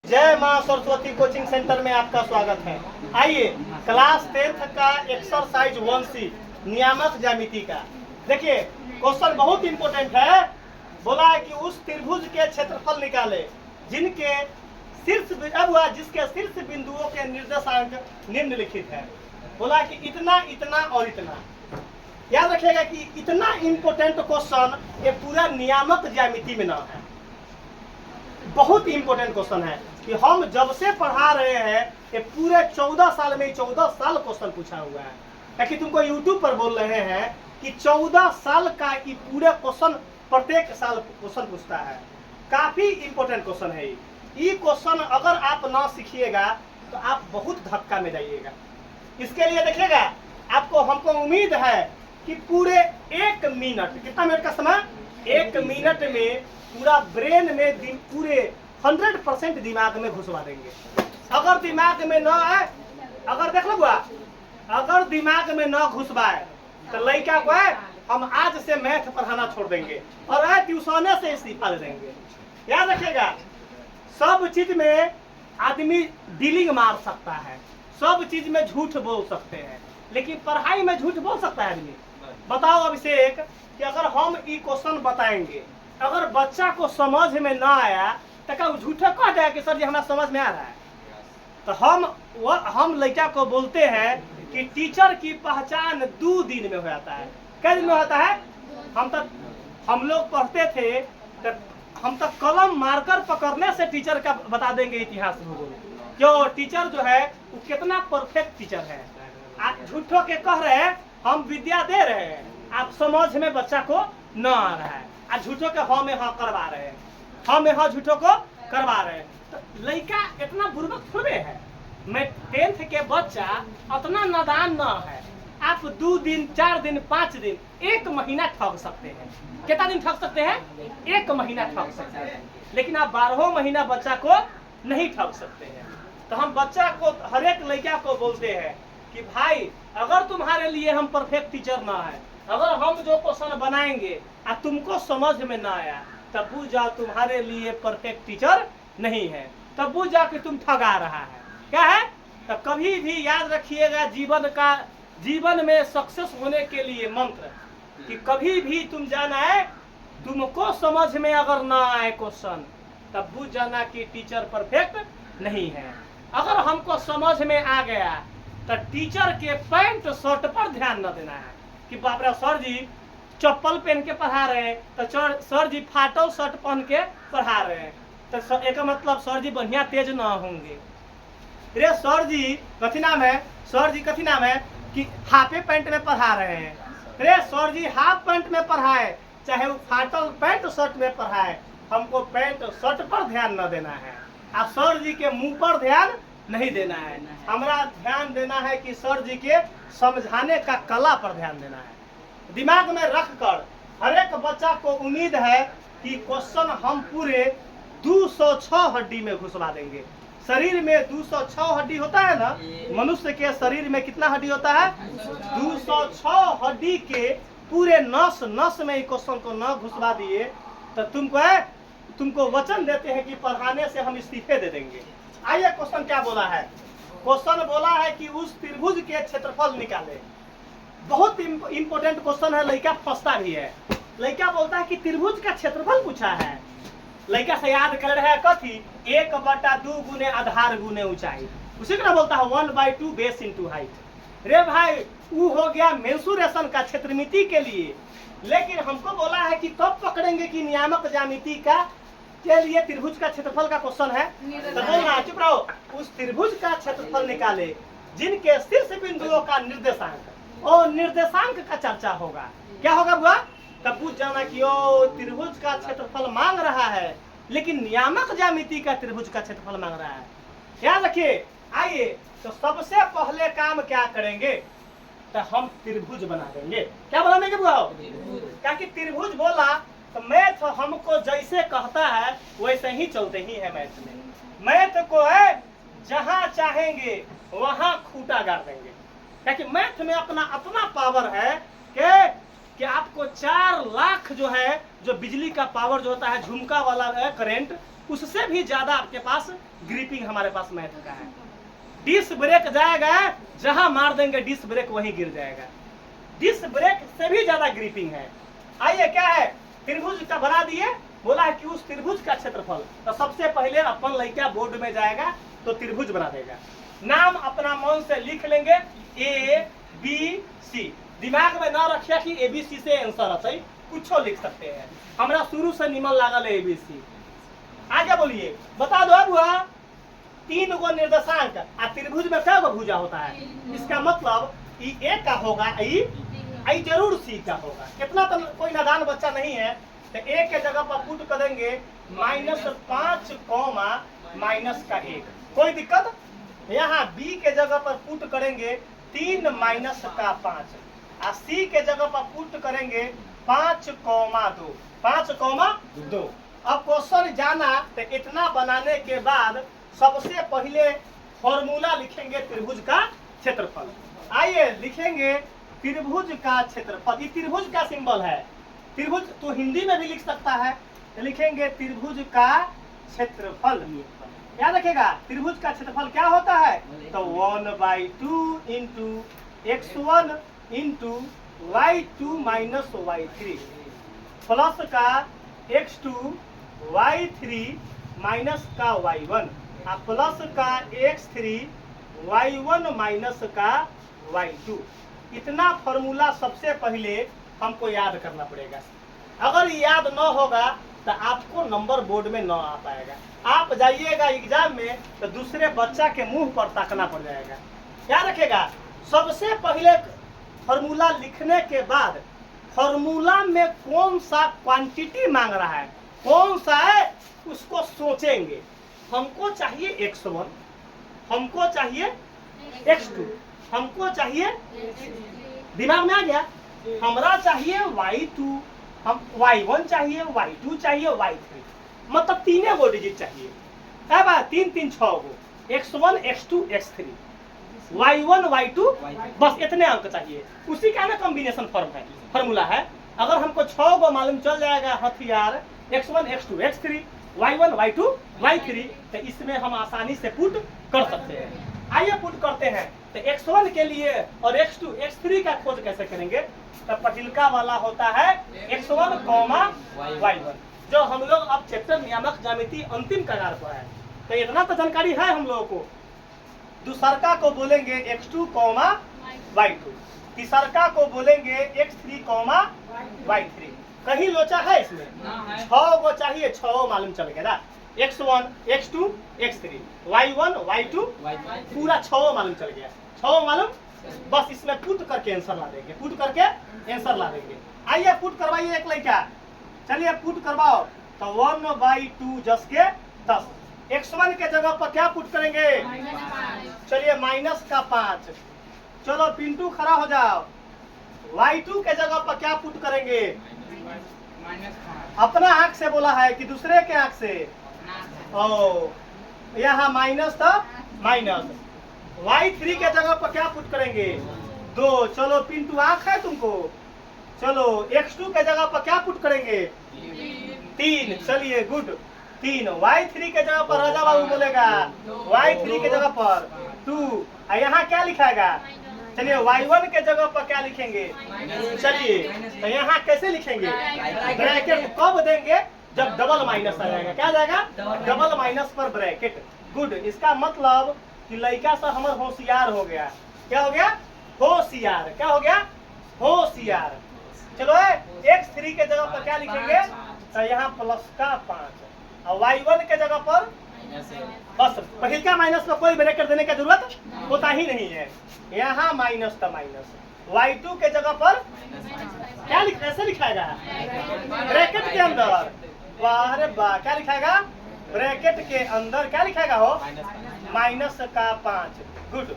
जय मां Saraswati coaching centre में आपका स्वागत है। आइए क्लास 10th का एक्सरसाइज 1C नियामक ज्यामिति का देखिए, क्वेश्चन बहुत इंपॉर्टेंट है। बोला है कि उस त्रिभुज के क्षेत्रफल निकाले जिनके जिसके शीर्ष बिंदुओं के निर्देशांक निम्नलिखित है। बोला कि इतना इतना और इतना। याद रखिएगा कि इतना इंपॉर्टेंट क्वेश्चन ये पूरा नियामक ज्यामिति में ना है। बहुत इंपॉर्टेंट क्वेश्चन है कि हम जब से पढ़ा रहे हैं ये पूरे 14 साल में 14 साल क्वेश्चन पूछा हुआ है। ताकि तुमको यूट्यूब पर बोल रहे हैं कि 14 साल का ये पूरे क्वेश्चन प्रत्येक साल क्वेश्चन पूछता है। काफी इंपॉर्टेंट क्वेश्चन है ये क्वेश्चन अगर आप ना सीखिएगा तो आप बहुत धक्का में जाइएगा। इसके लिए देखिएगा, आपको हमको उम्मीद है कि पूरे 1 मिनट, कितना मिनट का समय, 1 मिनट में पूरा ब्रेन में पूरे 100% दिमाग में घुसवा देंगे। अगर दिमाग में न आए, अगर देख लो अगर दिमाग में न घुसवाए तो लड़का को हम आज से मैथ पढ़ाना छोड़ देंगे और ट्यूशन से इस्तीफा दे देंगे। याद रखिएगा, सब चीज में आदमी डीलिंग मार सकता है, सब चीज में झूठ बोल सकते हैं, लेकिन पढ़ाई में झूठ बोल सकता है आदमी? बताओ अभिषेक कि अगर हम ये क्वेश्चन बताएंगे, अगर बच्चा को समझ में ना आया तो क्या झूठा कह जाए कि सर जी हमारा समझ में आ रहा है? तो हम लड़का को बोलते हैं कि टीचर की पहचान 2 दिन में हो जाता है। कै दिन में होता है? हम लोग पढ़ते थे तो हम तो कलम मार्कर पकड़ने से टीचर का बता देंगे इतिहास भूगोल। क्यों? टीचर जो है वो कितना परफेक्ट टीचर है। आप झूठों के कह रहे हैं हम विद्या दे रहे हैं, आप समझ में बच्चा को न आ रहा है, आज झूठों के हम यहाँ करवा रहे हैं, हम यहाँ झूठों को करवा रहे हैं। तो लड़का इतना बुर्बक थोड़े है। मैं 10th के बच्चा उतना नादान न है। आप 2 दिन 4 दिन 5 दिन 1 महीना ठग सकते हैं। कितना दिन ठग सकते हैं? 1 महीना ठग सकते हैं, लेकिन आप 12 महीना बच्चा को नहीं ठग सकते हैं। तो हम बच्चा को, हर एक लड़का को बोलते हैं कि भाई अगर तुम्हारे लिए हम परफेक्ट टीचर ना है, अगर हम जो क्वेश्चन बनाएंगे और तुमको समझ में ना आया तब बुझ जाओ तुम्हारे लिए परफेक्ट टीचर नहीं है, तब बुझ जाओ कि तुम ठगा रहा है। क्या है? तो कभी भी याद रखिएगा, जीवन में सक्सेस होने के लिए मंत्र कि कभी भी तुम जाना है, तुमको समझ में अगर ना आए क्वेश्चन तब बुझ जाना कि टीचर परफेक्ट नहीं है। अगर हमको समझ में आ गया तो टीचर के पैंट शर्ट पर ध्यान न देना है कि बाप रे सर जी चप्पल पहन के पढ़ा रहे हैं, तो सर जी फाटल शर्ट पहन के पढ़ा रहे हैं, तो एक मतलब सर जी बढ़िया तेज ना होंगे। रे सर जी कथी नाम है, सर जी कथी नाम है कि हाफे पैंट में पढ़ा रहे हैं। रे सर जी हाफ पैंट में पढ़ाए चाहे वो फाटल पैंट शर्ट में पढ़ाए, हमको पैंट शर्ट पर ध्यान न देना है, आप सर जी के मुंह पर ध्यान नहीं देना है। हमारा ध्यान देना है कि सर जी के समझाने का कला पर ध्यान देना है। दिमाग में रखकर हर एक बच्चा को उम्मीद है कि क्वेश्चन हम पूरे 206 हड्डी में घुसवा देंगे। शरीर में 206 हड्डी होता है ना, मनुष्य के शरीर में कितना हड्डी होता है? 206 हड्डी के पूरे नस नस में क्वेश्चन को न घुसवा दिए तो तुमको वचन देते हैं कि पढ़ाने से हम इस्तीफे दे देंगे। आइए क्वेश्चन क्या बोला है? क्वेश्चन बोला है कि उस त्रिभुज के क्षेत्रफल निकाले। बहुत इंपॉर्टेंट क्वेश्चन है, लड़का फंसता भी है। लड़का बोलता है कि त्रिभुज का क्षेत्रफल पूछा है, लड़का से याद कर रहा है कथी 1/2 गुने आधार गुने ऊंचाई, उसी को बोलता है 1/2 बेस इंटू हाइट। रे भाई वो हो गया मेंसुरेशन का, क्षेत्रमिति के लिए। लेकिन हमको बोला है कि कब पकड़ेंगे कि नियामक ज्यामिति का के लिए त्रिभुज का क्षेत्रफल का क्वेश्चन है। तो बोलना चुप रहो। उस त्रिभुज का क्षेत्रफल निकाले जिनके शीर्ष बिंदुओं का निर्देशांक और निर्देशांक का चर्चा होगा। क्या होगा बुआ? तब पूछ जाना कि ओ त्रिभुज का क्षेत्रफल मांग रहा है लेकिन नियामक ज्यामिति का त्रिभुज का क्षेत्रफल मांग रहा है। याद रखिए। आइए तो सबसे पहले काम क्या करेंगे तो हम त्रिभुज बना देंगे। क्या बना देंगे बुआ? क्या कि त्रिभुज बोला तो मैथ हमको जैसे कहता है वैसे ही चलते ही है। मैथ को है जहां चाहेंगे वहां खूंटा गाड़ देंगे। क्या कि मैथ में अपना पावर है कि आपको 4 लाख जो है, जो बिजली का पावर जो होता है, झुमका वाला है करंट, उससे भी ज्यादा आपके पास ग्रिपिंग हमारे पास मैथ का है। डिस्क ब्रेक जाएगा, जहां मार देंगे डिस्क ब्रेक वहीं गिर जाएगा। डिस्क ब्रेक से भी ज्यादा ग्रिपिंग है। आइए क्या है, त्रिभुज का बना दिए, बोला है कि उस त्रिभुज का क्षेत्रफल। तो सबसे पहले अपन लड़का बोर्ड में जाएगा तो त्रिभुज बना देगा। नाम अपना मन से लिख लेंगे, ए बी सी। दिमाग में ना रखिए कि ए बी सी से आंसर है, कुछ लिख सकते हैं। हमरा शुरू से निमन लागल ए बी सी। आगे बोलिए, बता दो अब हुआ 3 गो निर्देशांक। आ त्रिभुज में क्या गो भुजा होता है? इसका मतलब ई ए का होगा, ई जरूर सी का होगा। कितना तो कोई नादान बच्चा नहीं है, तो ए के जगह पर पुट करेंगे -5 कॉमा -1। कोई दिक्कत? यहाँ बी के जगह पर पुट करेंगे 3 -5। और सी के जगह पर पुट करेंगे 5,2। 5,2। अब क्वेश्चन जाना, तो इतना बनाने के बाद सबसे पहले फॉर्मूला लिखेंगे त्रिभुज का क्षेत्रफल। आइए लिखेंगे त्रिभुज का क्षेत्रफल। ये त्रिभुज का सिंबल है। त्रिभुज तो हिंदी में भी लिख सकता है, तो लिखेंगे त्रिभुज का क्षेत्रफल। याद रखेगा त्रिभुज का क्षेत्रफल क्या होता है? तो 1/2 into x1 into y2 minus y3 plus का x2 y3 माइनस का y1 और प्लस का x3 y1 माइनस का y2। इतना फॉर्मूला सबसे पहले हमको याद करना पड़ेगा। अगर याद न होगा तो आपको नंबर बोर्ड में न आ पाएगा। आप जाइएगा एग्जाम में तो दूसरे बच्चा के मुंह पर ताकना पड़ जाएगा। याद रखेगा, सबसे पहले फॉर्मूला लिखने के बाद फॉर्मूला में कौन सा क्वांटिटी मांग रहा है, कौन सा है, उसको सोचेंगे। हमको चाहिए x1, हमको चाहिए x2, हमको चाहिए, दिमाग में आ गया, हमरा चाहिए y2, हम y1 चाहिए, y2 चाहिए, y3, मतलब 3 गो डिजिट चाहिए। है बा 3 3 6 गो, x1 x2 x3 y1 y2, बस इतने अंक चाहिए। उसी का ना कॉम्बिनेशन फॉर्मूला है। अगर हमको 6 गो मालूम चल जाएगा हथियार, x1 x2 x3 y1 y2 y3, तो इसमें हम आसानी से पुट कर सकते हैं। आइए पुट करते हैं। तो x1 के लिए और x2 x3 का खोज कैसे करेंगे? तो पहिलका वाला होता है x1, y1, जो हम लोग अब चैप्टर नियामक ज्यामिति अंतिम कगार पर है। तो इतना तो जानकारी है हम लोगों को। दूसरका को बोलेंगे x2, y2। तीसरका को बोलेंगे x3, y3। कहीं लोचा है इसमें? 6 गो चाहिए, 6 मालूम चल गया ना। x1 x2 x3 y1 y2 पूरा 6 मालूम चल गया। 6 मालूम, बस इसमें पुट करके आंसर ला देंगे, पुट करके आंसर ला देंगे। आइए पुट करवाइए एक लड़का, चलिए पुट करवाओ। तो 1/2 10 के 10। x1 के जगह पर क्या पुट करेंगे? चलिए -5। चलो पिंटू खड़ा हो जाओ। y2 के जगह पर क्या पुट करेंगे? अपना आंख से बोला है कि दूसरे के आंख से? ओ, यहाँ माइनस था, माइनस। y3 के जगह पर क्या पुट करेंगे? 2। चलो पिंटू आंख है तुमको। चलो x2 के जगह पर क्या पुट करेंगे? 3। चलिए गुड, 3। y3 के जगह पर राजा बाबू बोलेगा y3 के जगह पर 2। यहाँ क्या लिखाएगा? चलिए y1 के जगह पर क्या लिखेंगे? चलिए तो यहाँ कैसे लिखेंगे? ब्रैकेट कब देंगे? जब डबल माइनस आ जाएगा। क्या जाएगा? डबल माइनस पर ब्रैकेट। गुड, इसका मतलब कि लड़का सा हमारा होशियार हो गया। क्या हो गया? होशियार। क्या हो गया? होशियार। चलो x3 के जगह पर क्या लिखेंगे? तो यहाँ प्लस का 5 और y1 के जगह पर बस पहले का माइनस में कोई ब्रैकेट देने की जरूरत होता ही नहीं है। यहाँ माइनस का माइनस। y2 के जगह पर क्या कैसे लिखाएगा? ब्रैकेट के अंदर। वाह रे वाह, क्या लिखाएगा? ब्रैकेट के अंदर क्या लिखाएगा हो? -5। गुड,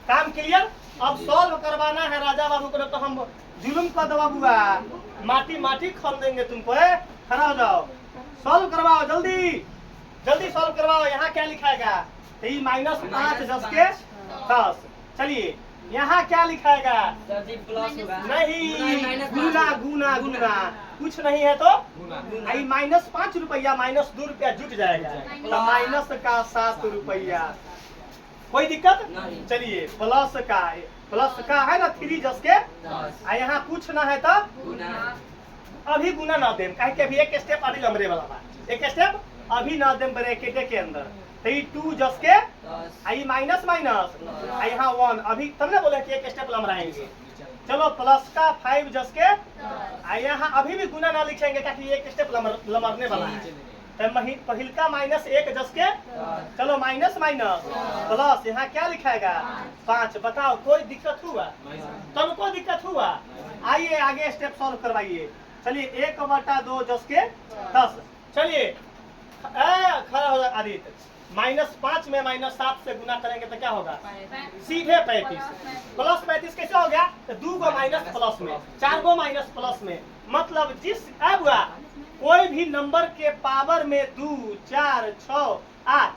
काम क्लियर। अब सॉल्व करवाना है राजा बाबू को, तो हम जुलुम कर दो बाबूआ, माटी माटी खन देंगे तुमको। खड़ा हो जाओ, सॉल्व करवाओ, जल्दी जल्दी सॉल्व करवाओ। यहाँ क्या लिखाएगा? -5 10 के 10। चलिए यहाँ क्या लिखाएगा? प्लस होगा नहीं, गुना गुना गुना। कुछ नहीं है तो आई -5 रुपया -2 रुपया जुट जाएगा, तो माइनस का 7 रुपया। कोई दिक्कत? चलिए प्लस का है ना 3 जस के, यहाँ कुछ ना है तो अभी गुना ना देम, कहे कि अभी एक स्टेप अभी लमरे वाला बा, एक स्टेप अभी ना देम ब्रैकेट के अंदर। तो 2 जस के आई माइनस यहाँ 1, अभी तब ना बोले कि एक स्टेप लमराएंगे। चलो प्लस का 5 जस के यहाँ अभी भी गुना ना लिखेंगे ताकि एक स्टेप लमरने वाला है। तो पहिल का -1 जस के, चलो माइनस प्लस यहाँ क्या लिखाएगा 5। बताओ कोई दिक्कत हुआ? तब कोई दिक्कत हुआ? आइए आगे स्टेप सॉल्व करवाइए। चलिए 1/2 जस के 10। चलिए खड़ा हो आदित्य, -5 में -7 से गुना करेंगे तो क्या होगा? सीधे 35 प्लस 35 कैसे हो गया? तो 2 को माइनस प्लस में, 4 को माइनस प्लस में, मतलब जिस अब हुआ कोई भी नंबर के पावर में 2 4 6 8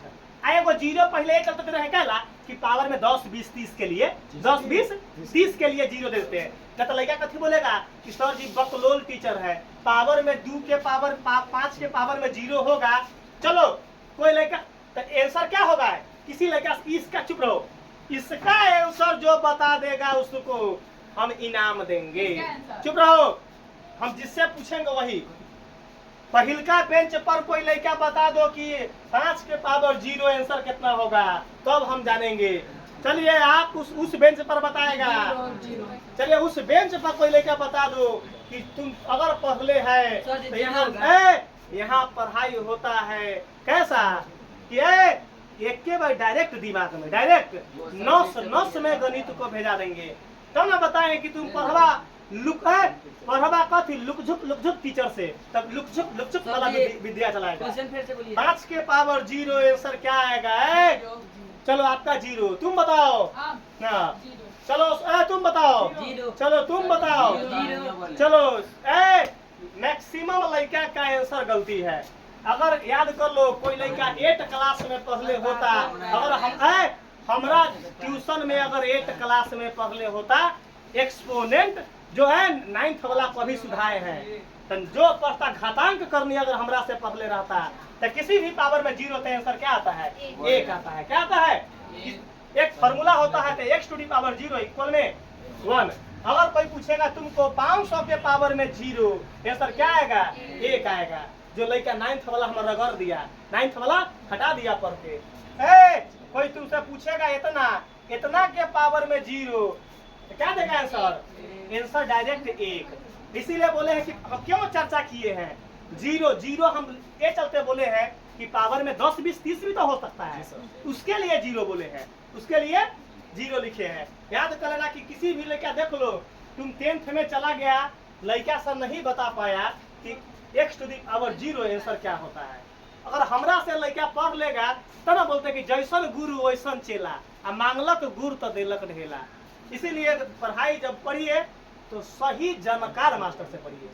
एगो जीरो पहले चलते रहे क्या कि पावर में 10 20 30 के लिए 10 20 30 के लिए जीरो देते हैं। तो लड़का कथी बोलेगा कि सर जी बकलोल टीचर है, पावर में 2 के पावर 5 के पावर में 0 होगा। चलो कोई लड़का तो आंसर क्या होगा? किसी लड़का इसका चुप रहो, इसका आंसर जो बता देगा उसको हम इनाम देंगे। चुप रहो, हम जिससे पूछेंगे वही। पहिलका बेंच पर कोई लड़का बता दो कि 5 के पावर 0 आंसर कितना होगा, तब हम जानेंगे। चलिए आप उस बेंच पर बताएगा। चलिए उस बेंच पर कोई लड़का बता दो कि तुम अगर पढ़ले है तो यहाँ पढ़ाई होता है कैसा कि एक के बार डायरेक्ट दिमाग में, डायरेक्ट नस में गणित को भेजा देंगे। तब ना बताएंगे कि तुम पढ़वा कथी लुकझुक टीचर से, तब लुकझुक वाला विद्या चलाएगा। 5 के पावर 0 आंसर क्या आएगा? चलो आपका 0, तुम बताओ ना। चलो तुम बताओ, चलो तुम बताओ, चलो मैक्सिमम लड़का का आंसर गलती है। अगर याद कर लो कोई लड़का 8 क्लास में पढ़ले होता, अगर हमरा ट्यूशन में अगर 8 क्लास में पढ़ले होता, एक्सपोनेंट जो है 9th वाला कभी सुधारे हैं, तो जो पढ़ता घातांक करनी अगर हमरा से पढ़ले रहता तो किसी भी पावर में 0 तो आंसर क्या आता है? 1 आता है। क्या आता है? एक फॉर्मूला होता है तो x to the power 0 equal में 1। अगर कोई पूछेगा तुमको 500 के पावर में 0 आंसर क्या आएगा? 1 आएगा। जो लड़का 9th वाला हमारा रगड़ दिया, 9th वाला हटा दिया पढ़ के। कोई तुमसे पूछेगा इतना के पावर में 0 तो क्या देगा आंसर? Answer direct 1। इसीलिए बोले हैं कि हम क्यों चर्चा किए हैं 0 हम ये चलते बोले हैं कि पावर में 10 20 30 भी तो हो सकता है, उसके लिए 0 बोले हैं, उसके लिए 0 लिखे हैं। याद कर लेना कि किसी भी लड़का देख लो तुम 10th में चला गया, लड़का सब नहीं बता पाया कि x to the power 0 answer क्या होता है। अगर हमरा से लड़का पढ़ लेगा तो ना बोलते कि जैसन गुरु वैसन चेला, आ मांगलक गुरु तो देलक ढेला। इसीलिए पढ़ाई जब पढ़िए तो सही जानकार मास्टर से पढ़िए,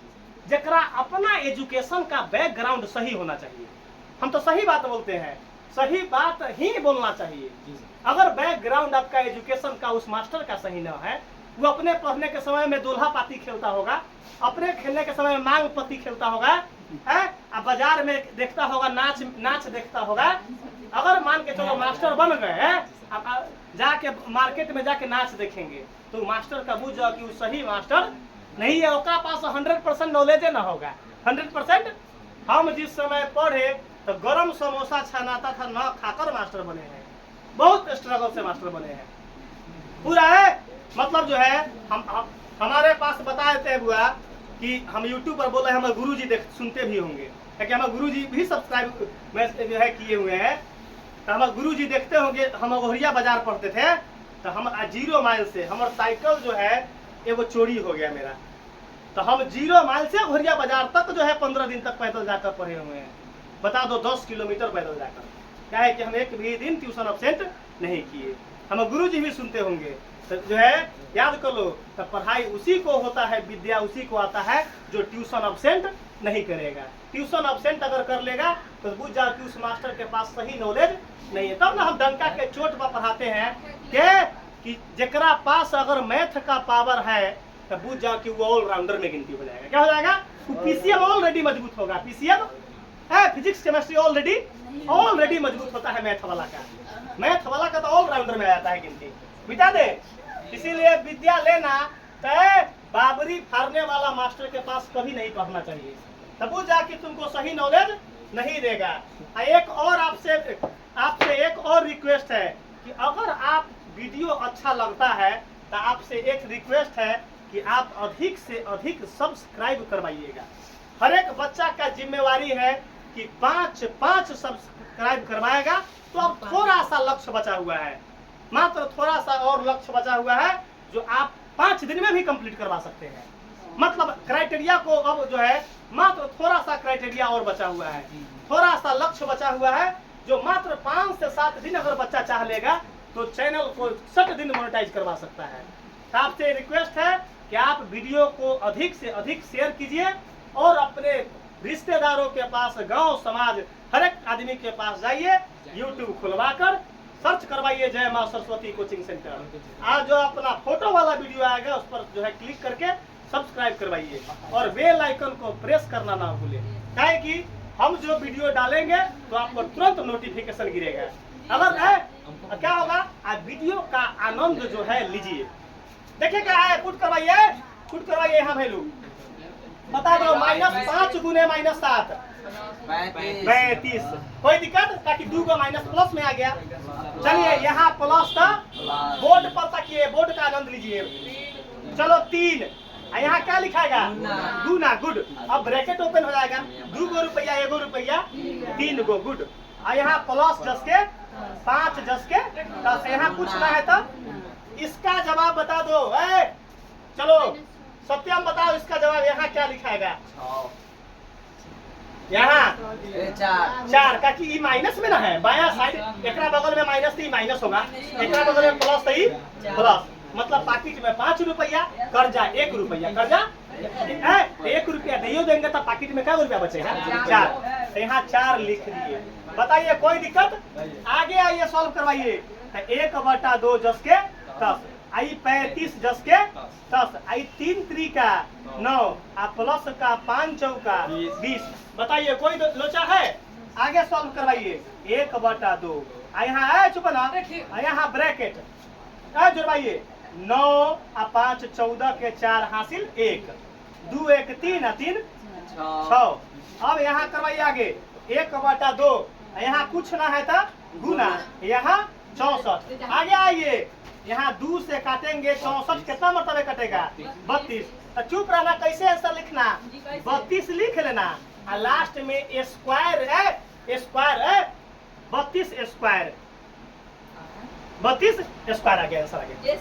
जरा अपना एजुकेशन का बैकग्राउंड सही होना चाहिए। हम तो सही बात बोलते हैं, सही बात ही बोलना चाहिए। अगर बैकग्राउंड आपका एजुकेशन का उस मास्टर का सही न है, वो अपने पढ़ने के समय में दोल्हा पाती खेलता होगा, अपने खेलने के समय में मांग पत्ती खेलता होगा, अब बाजार में देखता होगा नाच देखता होगा। अगर मान के चलो मास्टर बन गए, अब जाके मार्केट में जाके नाच देखेंगे तो मास्टर का बुझ जाओ कि वो सही मास्टर नहीं है, उसका पास 100% नॉलेज ना होगा। 100% हम जिस समय पढ़े तो गरम समोसा छनाता था न खाकर मास्टर बने हैं, बहुत स्ट्रगल से मास्टर बने हैं पूरा है। मतलब जो है हम हमारे पास बता देते हैं बुआ कि हम यूट्यूब पर बोले हमारे गुरुजी सुनते भी होंगे, क्योंकि हमारे गुरुजी भी सब्सक्राइब में जो है किए हुए हैं। तो हमारे गुरुजी देखते होंगे, हम गोहरिया बाजार पढ़ते थे तो हम 0 माइल से हमारे साइकिल जो है एगो चोरी हो गया मेरा, तो हम 0 माइल से गोहरिया बाजार तक जो है 15 दिन तक पैदल जाकर पढ़े हुए हैं। बता दो 10 किलोमीटर पैदल जाकर। क्या है कि हम एक भी दिन ट्यूशन अब्सेंट नहीं किए। हमारे गुरुजी भी सुनते होंगे, तो जो है याद कर लो, तो पढ़ाई उसी को होता है, विद्या उसी को आता है जो ट्यूशन अब्सेंट नहीं करेगा। ट्यूशन अब्सेंट अगर कर लेगा तो बुझ जाओ कि उस मास्टर के पास सही नॉलेज नहीं है। तब ना हम डंका के चोट पर पढ़ाते हैं कि जकरा पास अगर मैथ का पावर है तो बुझ जाओ कि वो ऑलराउंडर में गिनती हो जाएगा। क्या हो जाएगा? पीसीएम ऑलरेडी मजबूत होगा। पीसीएम है फिजिक्स केमिस्ट्री ऑलरेडी मजबूत होता है। मैथ वाला का तो ऑलराउंडर में आता है गिनती। मिटा दे। इसीलिए विद्या लेना तय बाबरी फाड़ने वाला मास्टर के पास कभी नहीं पढ़ना चाहिए। तब वो जाके तुमको सही नॉलेज नहीं देगा। एक और आपसे एक और रिक्वेस्ट है कि अगर आप वीडियो अच्छा लगता है तो आपसे एक रिक्वेस्ट है कि आप अधिक से अधिक सब्सक्राइब करवाइएगा। हर एक बच्चा का जिम्मेवारी है कि पाँच सब्सक्राइब करवाएगा तो अब थोड़ा सा लक्ष्य बचा हुआ है, मात्र थोड़ा सा और लक्ष्य बचा हुआ है जो आप 5 दिन में भी कंप्लीट करवा सकते हैं। मतलब क्राइटेरिया को अब जो है मात्र थोड़ा सा क्राइटेरिया और बचा हुआ है, थोड़ा सा लक्ष्य बचा हुआ है जो मात्र 5 से 7 दिन अगर बच्चा चाह लेगा तो चैनल को 60 दिन मोनेटाइज करवा सकता है। तो आपसे रिक्वेस्ट है कि आप वीडियो को अधिक से अधिक शेयर कीजिए और अपने रिश्तेदारों के पास, गांव समाज हर एक आदमी के पास जाइए, यूट्यूब खुलवाकर सर्च करवाइए जय मां सरस्वती कोचिंग सेंटर। आज जो अपना फोटो वाला वीडियो आएगा उस पर जो है क्लिक करके सब्सक्राइब करवाइए और बेल आइकन को प्रेस करना ना भूलें, क्या कि हम जो वीडियो डालेंगे तो आपको तुरंत नोटिफिकेशन गिरेगा। अगर है क्या होगा, आप वीडियो का आनंद जो है लीजिए। देखिए क्या है, पुट करवाइए यहाँ वैल्यू बता दो। -5 गुने -7 35। कोई दिक्कत? ताकि 2 का माइनस प्लस में आ गया। चलिए यहाँ प्लस था, बोर्ड पर तकिए, बोर्ड का आनंद लीजिए। चलो 3, यहाँ क्या लिखाएगा? गुना। गुड। अब ब्रैकेट ओपन हो जाएगा। 2 रुपया 1 रुपया 3 गो। गुड। यहाँ प्लस 10 के 5 10 के 10। यहाँ पूछना है तो इसका जवाब बता दो। चलो सत्यम बताओ इसका जवाब। यहाँ क्या लिखाएगा? यहाँ 4 का कि माइनस में ना है, बाया साइड एक बगल में माइनस थी, माइनस होगा, एक बगल में प्लस थी, प्लस। मतलब पाकिट में 5 रुपया, कर्जा 1 रुपया। कर्जा 1 रुपया दियो देंगे तो पाकिट में क्या रुपया बचेगा? 4। तो यहाँ 4 लिख दिए। बताइए कोई दिक्कत? आगे आइए सॉल्व करवाइए। 1/2 10 के 10 आई 35 10 के 10 आई 3 3 का 9 आ प्लस का 5 चौका 20। बताइए कोई लोचा है? आगे सॉल्व करवाइए। 1/2 यहाँ है, चुप ना, यहाँ ब्रैकेट जुड़वाइए। 9 आ 5 14 के 4 हासिल 1 2 1 3 3 6। अब यहाँ करवाइए आगे 1/2। यहाँ कुछ ना है तो गुना, यहाँ 64। आगे आइए, यहाँ 2 से काटेंगे 64, कितना मरतबे कटेगा? 32। तो चुप रहना, कैसे आंसर लिखना? 32 लिख लेना और लास्ट में स्क्वायर है, 32 स्क्वायर आ गया आंसर आ गया।